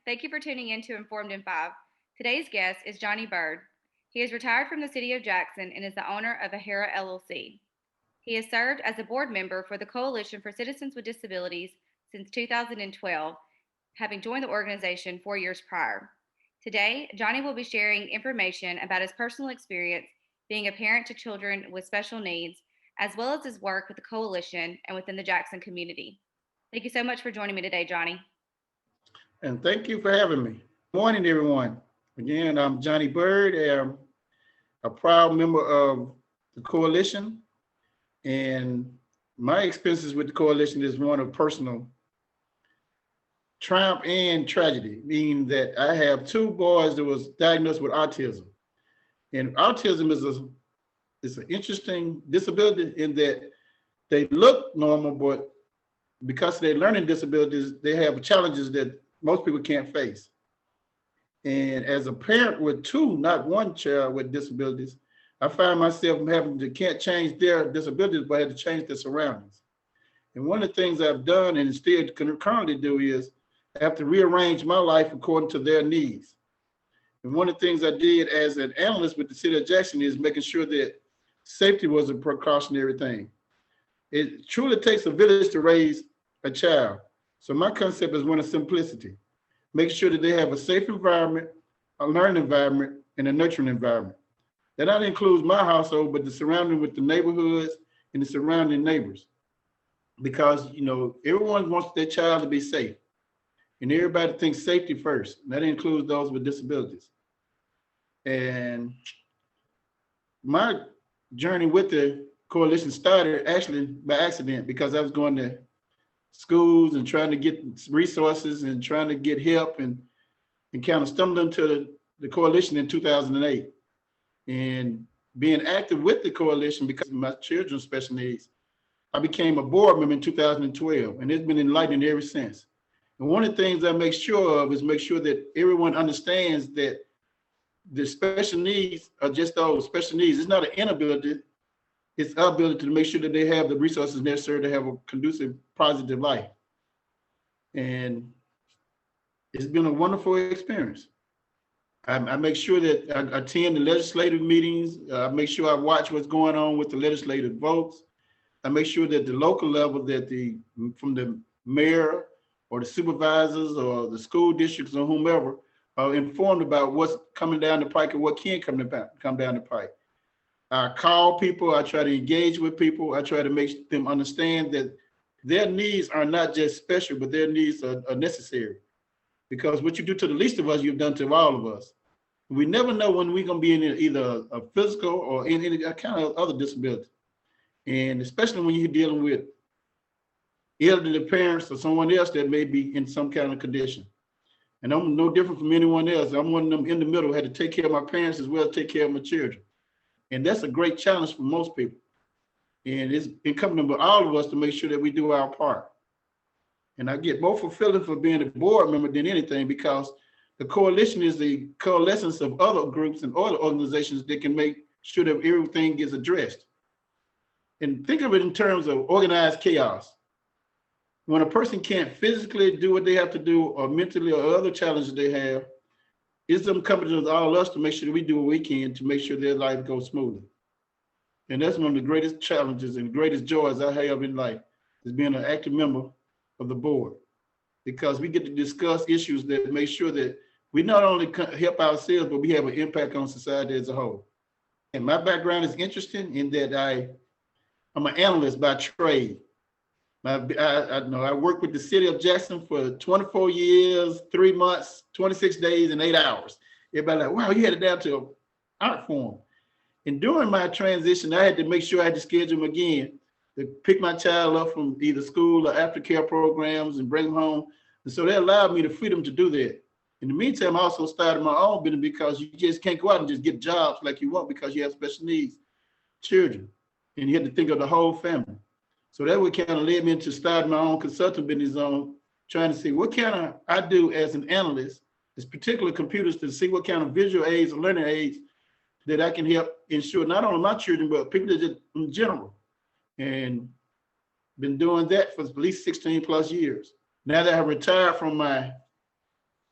Thank you for tuning in to Informed in 5. Today's guest is Johnny Byrd. He is retired from the city of Jackson and is the owner of Ahara LLC. He has served as a board member for the Coalition for Citizens with Disabilities since 2012, having joined the organization 4 years prior. Today, Johnny will be sharing information about his personal experience being a parent to children with special needs, as well as his work with the coalition and within the Jackson community. Thank you so much for joining me today, Johnny. And thank you for having me. Morning, everyone. Again, I'm Johnny Byrd. I'm a proud member of the coalition, and my experiences with the coalition is one of personal triumph and tragedy, meaning that I have two boys that was diagnosed with autism. And autism is an interesting disability in that they look normal, but because of their learning disabilities, they have challenges that most people can't face. And as a parent with two, not one child with disabilities, I find myself having to can't change their disabilities, but I had to change their surroundings. And one of the things I've done and still currently do is I have to rearrange my life according to their needs. And one of the things I did as an analyst with the city of Jackson is making sure that safety was a precautionary thing. It truly takes a village to raise a child. So my concept is one of simplicity. Make sure that they have a safe environment, a learning environment, and a nurturing environment. That not includes my household, but the surrounding with the neighborhoods and the surrounding neighbors. Because, everyone wants their child to be safe. And everybody thinks safety first. And that includes those with disabilities. And my journey with the coalition started actually by accident because I was going to schools and trying to get resources and trying to get help and kind of stumbled into the coalition in 2008. And being active with the coalition because of my children's special needs, I became a board member in 2012, and it's been enlightening ever since. And one of the things I make sure of is make sure that everyone understands that the special needs are just those special needs. It's not an inability, it's our ability to make sure that they have the resources necessary to have a conducive, positive life. And it's been a wonderful experience. I make sure that I attend the legislative meetings. I make sure I watch what's going on with the legislative votes. I make sure that the local level, that from the mayor or the supervisors or the school districts or whomever are informed about what's coming down the pike and what can come down the pike. I call people, I try to engage with people, I try to make them understand that their needs are not just special, but their needs are necessary. Because what you do to the least of us, you've done to all of us. We never know when we're going to be in either a physical or in any kind of other disability. And especially when you're dealing with elderly parents or someone else that may be in some kind of condition. And I'm no different from anyone else. I'm one of them in the middle, had to take care of my parents as well as take care of my children. And that's a great challenge for most people. And it's incumbent on all of us to make sure that we do our part. And I get more fulfilling for being a board member than anything, because the coalition is the coalescence of other groups and other organizations that can make sure that everything gets addressed. And think of it in terms of organized chaos. When a person can't physically do what they have to do, or mentally or other challenges they have, it's them coming to all of us to make sure that we do what we can to make sure their life goes smoothly. And that's one of the greatest challenges and greatest joys I have in life, is being an active member of the board, because we get to discuss issues that make sure that we not only help ourselves, but we have an impact on society as a whole. And my background is interesting in that I'm an analyst by trade. I worked with the city of Jackson for 24 years, 3 months, 26 days, and 8 hours. Everybody like, wow, you had it down to an art form. And during my transition, I had to make sure I had to schedule them again to pick my child up from either school or aftercare programs and bring them home. And so that allowed me the freedom to do that. In the meantime, I also started my own business, because you just can't go out and just get jobs like you want, because you have special needs children, and you have to think of the whole family. So that would kind of led me into starting my own consulting business on trying to see what can I do as an analyst, this particular computers, to see what kind of visual aids or learning aids that I can help ensure not only my children, but people that just in general. And been doing that for at least 16 plus years. Now that I retired from my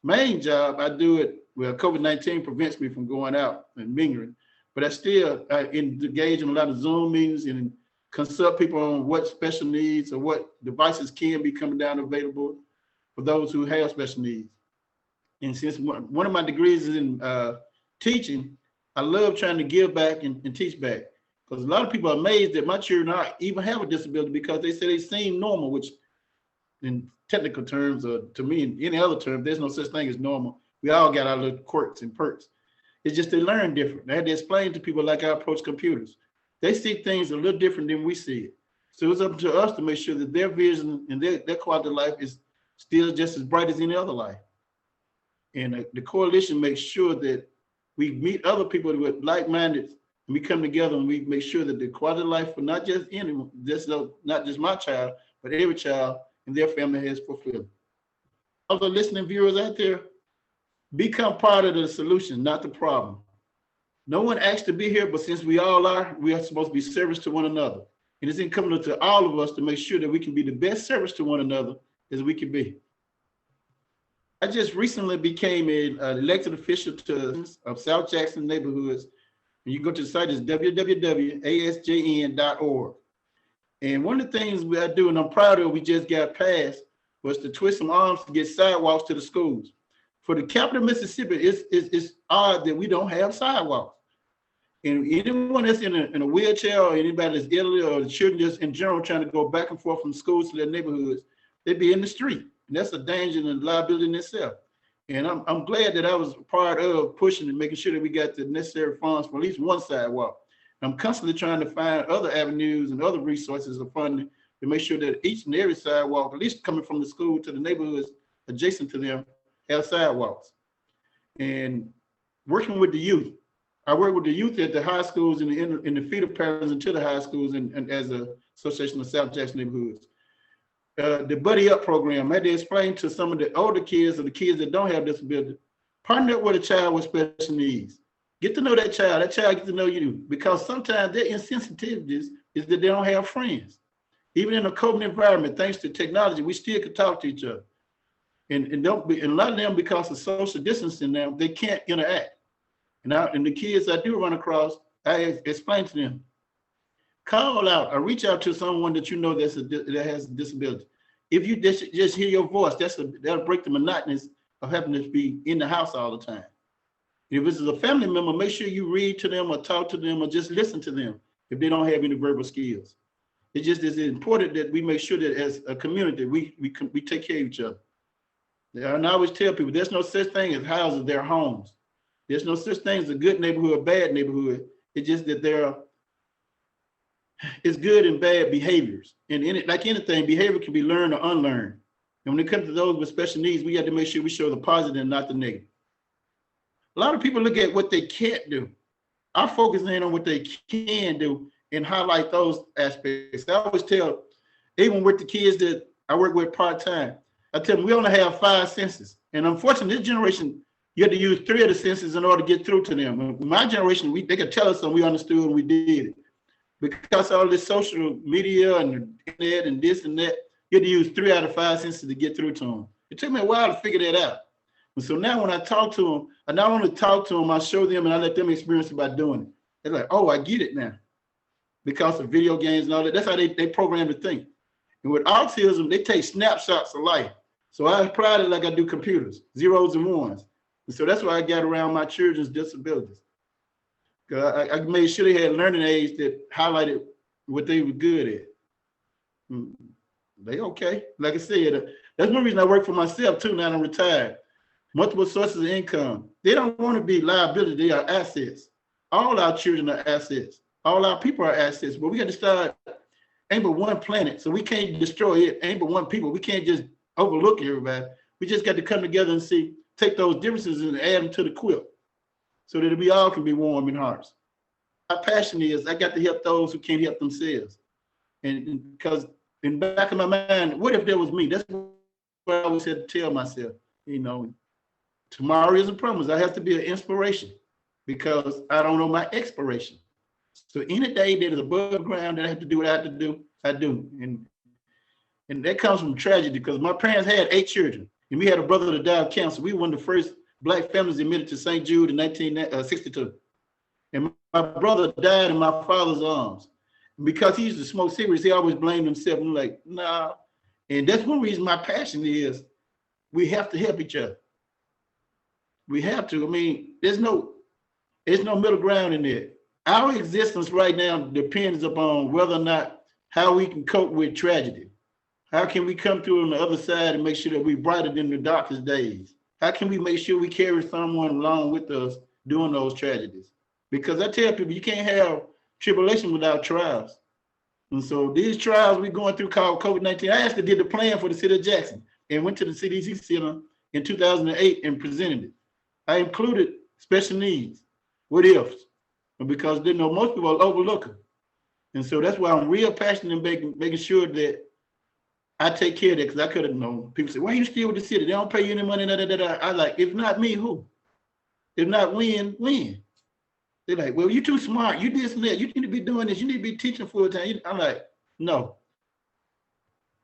main job, I do it, well, COVID-19 prevents me from going out and mingling, but I still engage in a lot of Zoom meetings and consult people on what special needs or what devices can be coming down available for those who have special needs. And since one of my degrees is in teaching, I love trying to give back and teach back. Because a lot of people are amazed that my children even have a disability because they say they seem normal, which in technical terms, or to me, in any other term, there's no such thing as normal. We all got our little quirks and perks. It's just they learn different. I had to explain to people like I approach computers. They see things a little different than we see it. So it's up to us to make sure that their vision and their quality of life is still just as bright as any other life. And the coalition makes sure that we meet other people with like-minded, and we come together and we make sure that the quality of life for not just anyone, not just my child, but every child and their family has fulfilled. Other listening viewers out there, become part of the solution, not the problem. No one asked to be here, but since we all are, we are supposed to be service to one another. And it's incumbent to all of us to make sure that we can be the best service to one another as we can be. I just recently became an elected official of South Jackson neighborhoods. And you go to the site is www.asjn.org. And one of the things I do, and I'm proud of, we just got passed, was to twist some arms to get sidewalks to the schools. For the capital of Mississippi, it's odd that we don't have sidewalks. And anyone that's in a wheelchair, or anybody that's ill, or the children just in general trying to go back and forth from schools to their neighborhoods, they'd be in the street. And that's a danger and a liability in itself. And I'm glad that I was part of pushing and making sure that we got the necessary funds for at least one sidewalk. I'm constantly trying to find other avenues and other resources of funding to make sure that each and every sidewalk, at least coming from the school to the neighborhoods adjacent to them, have sidewalks. And working with the youth, I work with the youth at the high schools and in the feeder parents into the high schools and as a association of South Jackson neighborhoods. The Buddy Up program, I had to explain to some of the older kids or the kids that don't have disability, partner up with a child with special needs. Get to know that child gets to know you, because sometimes their insensitivities is that they don't have friends. Even in a COVID environment, thanks to technology, we still can talk to each other. And a lot of them, because of social distancing now, they can't interact. And the kids I do run across, I explain to them, call out or reach out to someone that you know that has a disability. If you just hear your voice, that'll break the monotonous of having to be in the house all the time. If it's a family member, make sure you read to them or talk to them or just listen to them if they don't have any verbal skills. It just is important that we make sure that as a community, we take care of each other. And I always tell people, there's no such thing as houses, they're homes. There's no such thing as a good neighborhood or bad neighborhood. It's just that it's good and bad behaviors. And like anything, behavior can be learned or unlearned. And when it comes to those with special needs, we have to make sure we show the positive and not the negative. A lot of people look at what they can't do. I focus in on what they can do and highlight those aspects. I always tell, even with the kids that I work with part-time, I tell them we only have 5 senses. And unfortunately, this generation, you have to use 3 of the senses in order to get through to them. In my generation, they could tell us something, we understood and we did it. Because all this social media and the internet and this and that, you have to use 3 out of 5 senses to get through to them. It took me a while to figure that out. And so now when I talk to them, I not only talk to them, I show them and I let them experience it by doing it. They're like, oh, I get it now. Because of video games and all that. That's how they program to think. And with autism, they take snapshots of life. So I apply it like I do computers, zeros and ones. And so that's why I got around my children's disabilities. I made sure they had learning aids that highlighted what they were good at. They okay. Like I said, that's one reason I work for myself too, now I'm retired. Multiple sources of income. They don't want to be liability, they are assets. All our children are assets. All our people are assets, but we got to start, ain't but one planet, so we can't destroy it, ain't but one people. We can't just overlook everybody. We just got to come together and take those differences and add them to the quilt so that we all can be warm in hearts. My passion is I got to help those who can't help themselves. And because in the back of my mind, what if that was me? That's what I always had to tell myself, tomorrow isn't promised. I have to be an inspiration because I don't know my expiration. So any day that is above ground that I have to do what I have to do, I do. And that comes from tragedy because my parents had 8 children. And we had a brother that died of cancer. We were one of the first Black families admitted to St. Jude in 1962. And my brother died in my father's arms. And because he used to smoke cigarettes, he always blamed himself. I'm like, nah. And that's one reason my passion is we have to help each other. We have to. I mean, there's no middle ground in there. Our existence right now depends upon whether or not how we can cope with tragedy. How can we come through on the other side and make sure that we're brighter than the darkest days? How can we make sure we carry someone along with us during those tragedies? Because I tell people, you can't have tribulation without trials. And so these trials we're going through called COVID-19, I actually did the plan for the city of Jackson and went to the CDC Center in 2008 and presented it. I included special needs, what ifs, because they know most people are overlooking. And so that's why I'm real passionate in making sure that I take care of that, because I could have known. People say, why are you still with the city? They don't pay you any money. I like, if not me, who? If not when? They're like, well, you're too smart. You this and that. You need to be doing this. You need to be teaching full time. I'm like, no.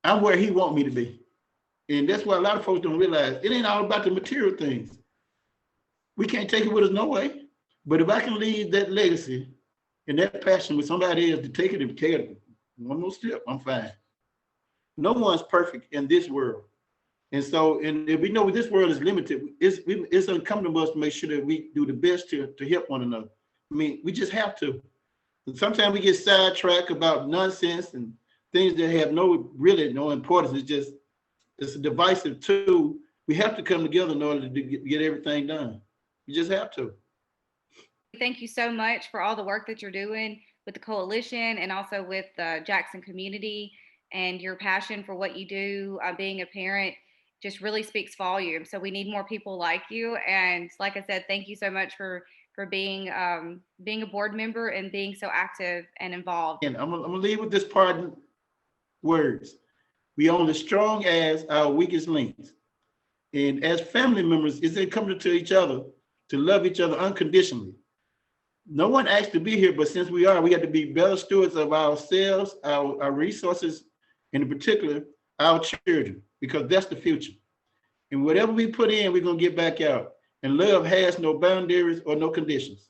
I'm where he want me to be. And that's why a lot of folks don't realize it ain't all about the material things. We can't take it with us no way. But if I can leave that legacy and that passion with somebody else to take it and carry it one more step, I'm fine. No one's perfect in this world. And so, and if we know this world is limited, it's incumbent on us to make sure that we do the best to help one another. I mean, we just have to. And sometimes we get sidetracked about nonsense and things that have really no importance. It's a divisive tool. We have to come together in order to get everything done. You just have to. Thank you so much for all the work that you're doing with the coalition and also with the Jackson community, and your passion for what you do. Being a parent just really speaks volumes. So we need more people like you. And like I said, thank you so much for being a board member and being so active and involved. And I'm gonna leave with this parting words. We only strong as our weakest links. And as family members, it's incumbent to each other to love each other unconditionally. No one asked to be here, but since we are, we have to be better stewards of ourselves, our resources, and in particular, our children, because that's the future. And whatever we put in, we're going to get back out. And love has no boundaries or no conditions.